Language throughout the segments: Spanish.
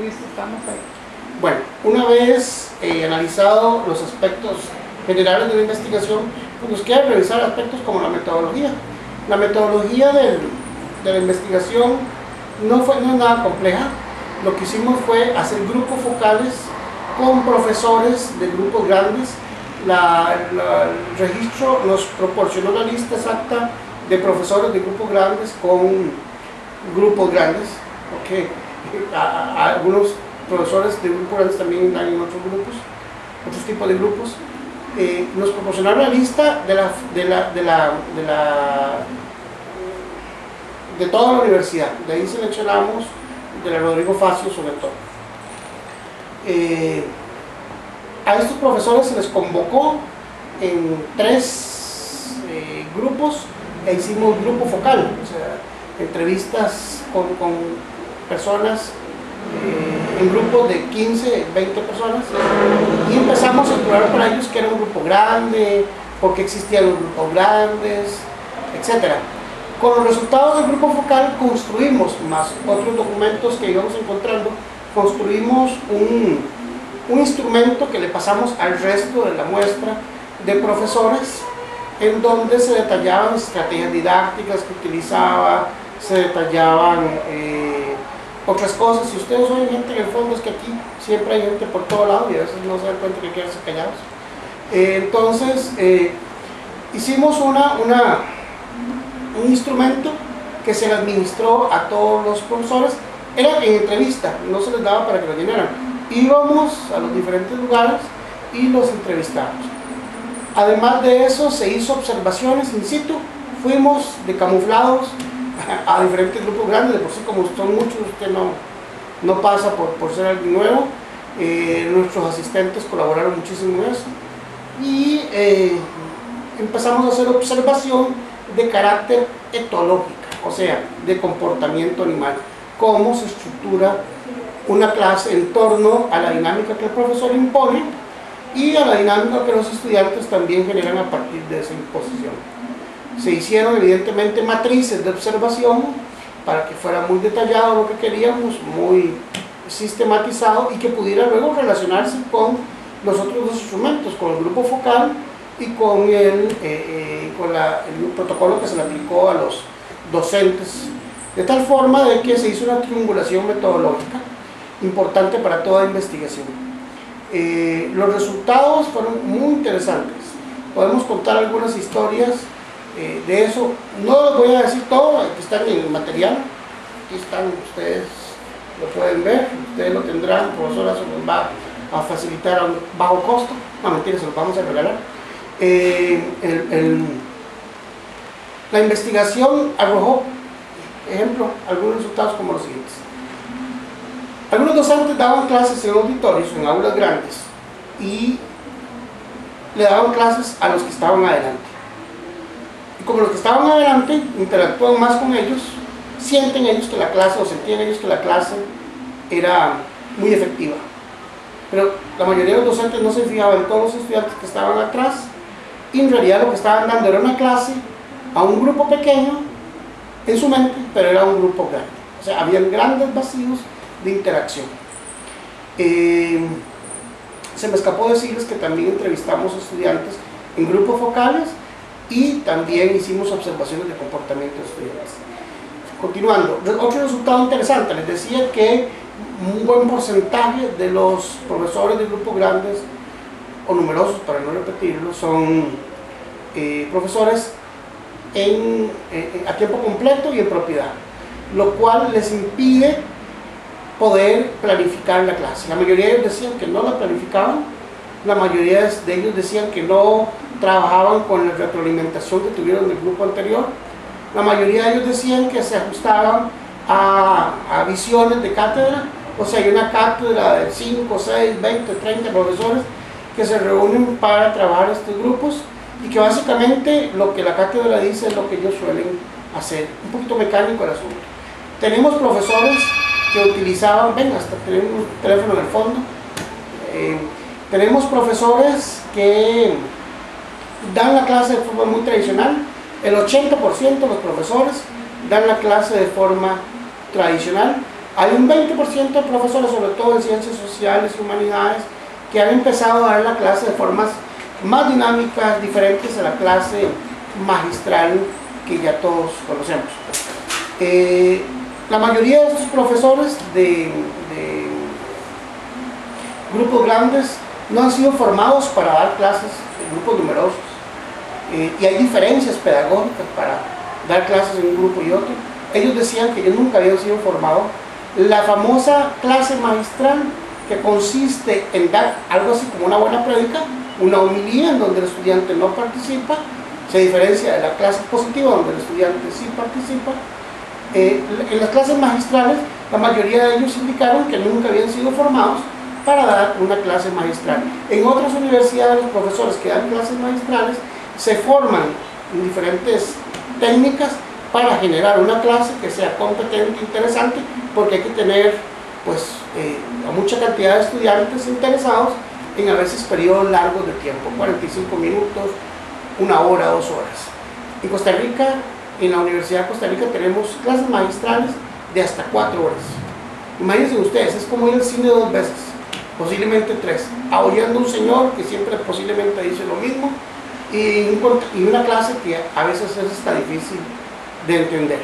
listo, estamos ahí. Bueno, una vez analizado los aspectos generales de la investigación, pues nos queda revisar aspectos como la metodología. La metodología de la investigación no es nada compleja. Lo que hicimos fue hacer grupos focales con profesores de grupos grandes. El registro nos proporcionó la lista exacta de profesores de grupos grandes con grupos grandes, porque algunos profesores de grupos grandes también están en otros grupos, otros tipos de grupos. Nos proporcionaron la lista de toda la universidad. De ahí seleccionamos de la Rodrigo Facio sobre todo. A estos profesores se les convocó en 3 grupos e hicimos grupo focal, o sea, entrevistas con personas en grupos de 15, 20 personas, y empezamos a explorar para ellos que era un grupo grande, por qué existían los grupos grandes, etc. Con los resultados del grupo focal construimos, más otros documentos que íbamos encontrando, construimos un instrumento que le pasamos al resto de la muestra de profesores, en donde se detallaban estrategias didácticas que utilizaba, se detallaban otras cosas. Si ustedes oyen gente en el fondo, es que aquí siempre hay gente por todo lado y a veces no se dan cuenta que quedarse callados. Entonces hicimos un instrumento que se le administró a todos los profesores. Era en entrevista, no se les daba para que lo llenaran. Íbamos a los diferentes lugares y los entrevistamos. Además de eso, se hizo observaciones in situ. Fuimos de camuflados a diferentes grupos grandes. De por sí, como son muchos, usted no pasa por ser alguien nuevo. Nuestros asistentes colaboraron muchísimo en eso. Y empezamos a hacer observación de carácter etológica, o sea, de comportamiento animal. Cómo se estructura una clase en torno a la dinámica que el profesor impone y a la dinámica que los estudiantes también generan a partir de esa imposición. Se hicieron evidentemente matrices de observación para que fuera muy detallado lo que queríamos, muy sistematizado y que pudiera luego relacionarse con los otros 2 instrumentos, con el grupo focal y con el protocolo que se le aplicó a los docentes, de tal forma de que se hizo una triangulación metodológica importante para toda investigación. Los resultados fueron muy interesantes. Podemos contar algunas historias de eso. No les voy a decir todo, aquí están en el material, aquí están, ustedes lo pueden ver, ustedes lo tendrán, la profesora se los va a facilitar a un bajo costo. No, mentira, se los vamos a regalar. La investigación arrojó, ejemplo, algunos resultados como los siguientes. Algunos docentes daban clases en auditorios, en aulas grandes, y le daban clases a los que estaban adelante. Y como los que estaban adelante interactúan más con ellos, sienten ellos que la clase, o sentían ellos que la clase era muy efectiva. Pero la mayoría de los docentes no se fijaban en todos los estudiantes que estaban atrás, y en realidad lo que estaban dando era una clase a un grupo pequeño en su mente, pero era un grupo grande. O sea, habían grandes vacíos de interacción. Se me escapó decirles que también entrevistamos estudiantes en grupos focales y también hicimos observaciones de comportamiento de estudiantes. Continuando, otro resultado interesante, les decía que un buen porcentaje de los profesores de grupos grandes o numerosos, para no repetirlo, son profesores a tiempo completo y en propiedad, lo cual les impide poder planificar la clase. La mayoría de ellos decían que no la planificaban, la mayoría de ellos decían que no trabajaban con la retroalimentación que tuvieron del grupo anterior, la mayoría de ellos decían que se ajustaban a visiones de cátedra, o sea, hay una cátedra de 5, 6, 20, 30 profesores que se reúnen para trabajar estos grupos y que básicamente lo que la cátedra dice es lo que ellos suelen hacer, un poquito mecánico el asunto. Tenemos profesores que utilizaban, ven, hasta tenemos un teléfono en el fondo, tenemos profesores que dan la clase de forma muy tradicional. El 80% de los profesores dan la clase de forma tradicional Hay un 20% de profesores, sobre todo en ciencias sociales y humanidades, que han empezado a dar la clase de formas más dinámicas, diferentes a la clase magistral que ya todos conocemos. La mayoría de estos profesores de grupos grandes no han sido formados para dar clases en grupos numerosos, y hay diferencias pedagógicas para dar clases en un grupo y otro. Ellos decían que ellos nunca habían sido formados. La famosa clase magistral, que consiste en dar algo así como una buena prédica, una homilía en donde el estudiante no participa, se diferencia de la clase positiva donde el estudiante sí participa. En las clases magistrales, la mayoría de ellos indicaron que nunca habían sido formados para dar una clase magistral. En otras universidades, los profesores que dan clases magistrales se forman en diferentes técnicas para generar una clase que sea competente, interesante, porque hay que tener pues a mucha cantidad de estudiantes interesados en a veces periodos largos de tiempo, 45 minutos, 1 hora, 2 horas. En Costa Rica, en la Universidad de Costa Rica, tenemos clases magistrales de hasta 4 horas. Imagínense ustedes, es como ir al cine 2 veces, posiblemente 3, oyendo a un señor que siempre posiblemente dice lo mismo, y una clase que a veces es hasta difícil de entender.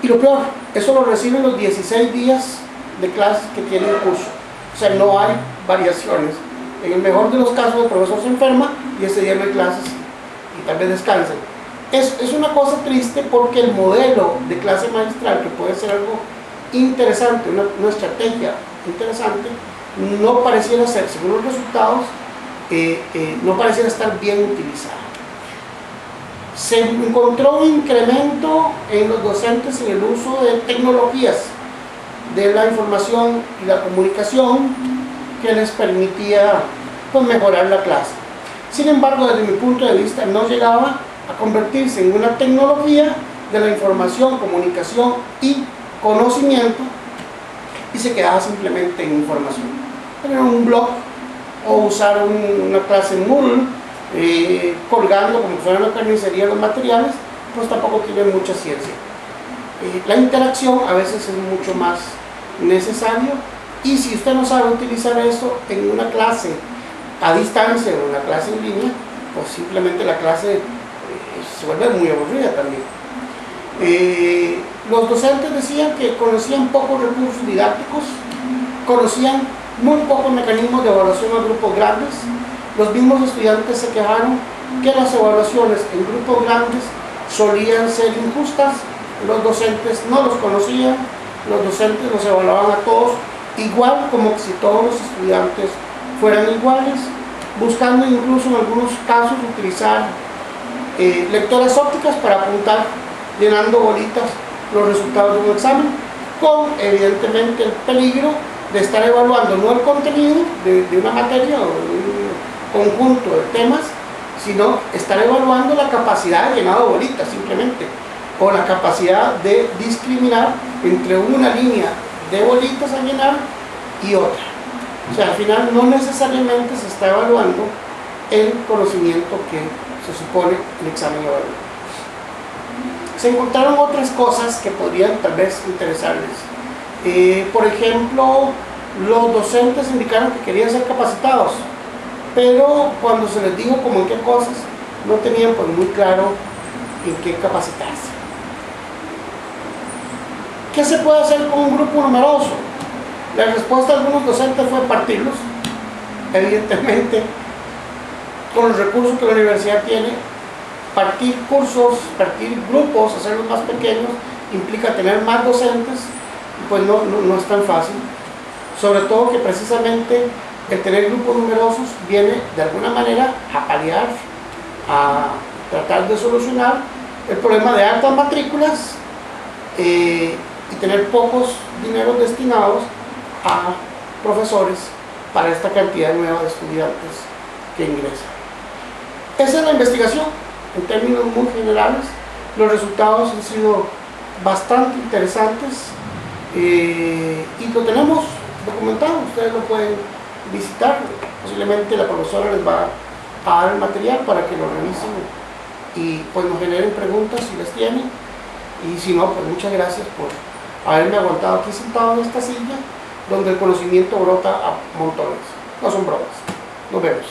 Y lo peor, eso lo reciben los 16 días de clases que tiene el curso. O sea, no hay variaciones. En el mejor de los casos, el profesor se enferma y ese día no hay clases y tal vez descansen. Es una cosa triste, porque el modelo de clase magistral, que puede ser algo interesante, una estrategia interesante, no pareciera ser, según los resultados, no pareciera estar bien utilizado. Se encontró un incremento en los docentes en el uso de tecnologías de la información y la comunicación que les permitía pues, mejorar la clase. Sin embargo, desde mi punto de vista, no llegaba a convertirse en una tecnología de la información, comunicación y conocimiento, y se quedaba simplemente en información. Tener un blog o usar una clase en Moodle, colgando como fuera una carnicería los materiales, pues tampoco tiene mucha ciencia. La interacción a veces es mucho más necesario, y si usted no sabe utilizar eso en una clase a distancia o en una clase en línea, pues simplemente la clase se vuelve muy aburrida también. Los docentes decían que conocían pocos recursos didácticos, conocían muy pocos mecanismos de evaluación a grupos grandes. Los mismos estudiantes se quejaron que las evaluaciones en grupos grandes solían ser injustas, los docentes no los conocían, los docentes los evaluaban a todos igual, como si todos los estudiantes fueran iguales, buscando incluso en algunos casos utilizar lectoras ópticas para apuntar, llenando bolitas, los resultados de un examen, con evidentemente el peligro de estar evaluando no el contenido de una materia o de un conjunto de temas, sino estar evaluando la capacidad de llenado bolitas simplemente, o la capacidad de discriminar entre una línea de bolitas a llenar y otra. O sea, al final no necesariamente se está evaluando el conocimiento que se supone el examen evalúa. Se encontraron otras cosas que podrían tal vez interesarles. Por ejemplo, los docentes indicaron que querían ser capacitados, pero cuando se les dijo como en qué cosas, no tenían pues muy claro en qué capacitarse. ¿Qué se puede hacer con un grupo numeroso? La respuesta de algunos docentes fue partirlos. Evidentemente, con los recursos que la universidad tiene, partir cursos, partir grupos, hacerlos más pequeños, implica tener más docentes, pues no es tan fácil. Sobre todo que precisamente el tener grupos numerosos viene de alguna manera a paliar, a tratar de solucionar el problema de altas matrículas y tener pocos dineros destinados a profesores para esta cantidad nueva de estudiantes que ingresan. Esa es la investigación en términos muy generales. Los resultados han sido bastante interesantes y lo tenemos documentado. Ustedes lo pueden visitar, posiblemente la profesora les va a dar el material para que lo revisen y pues nos generen preguntas si las tienen, y si no, pues muchas gracias por haberme aguantado aquí sentado en esta silla, donde el conocimiento brota a montones. No son bromas. Nos vemos.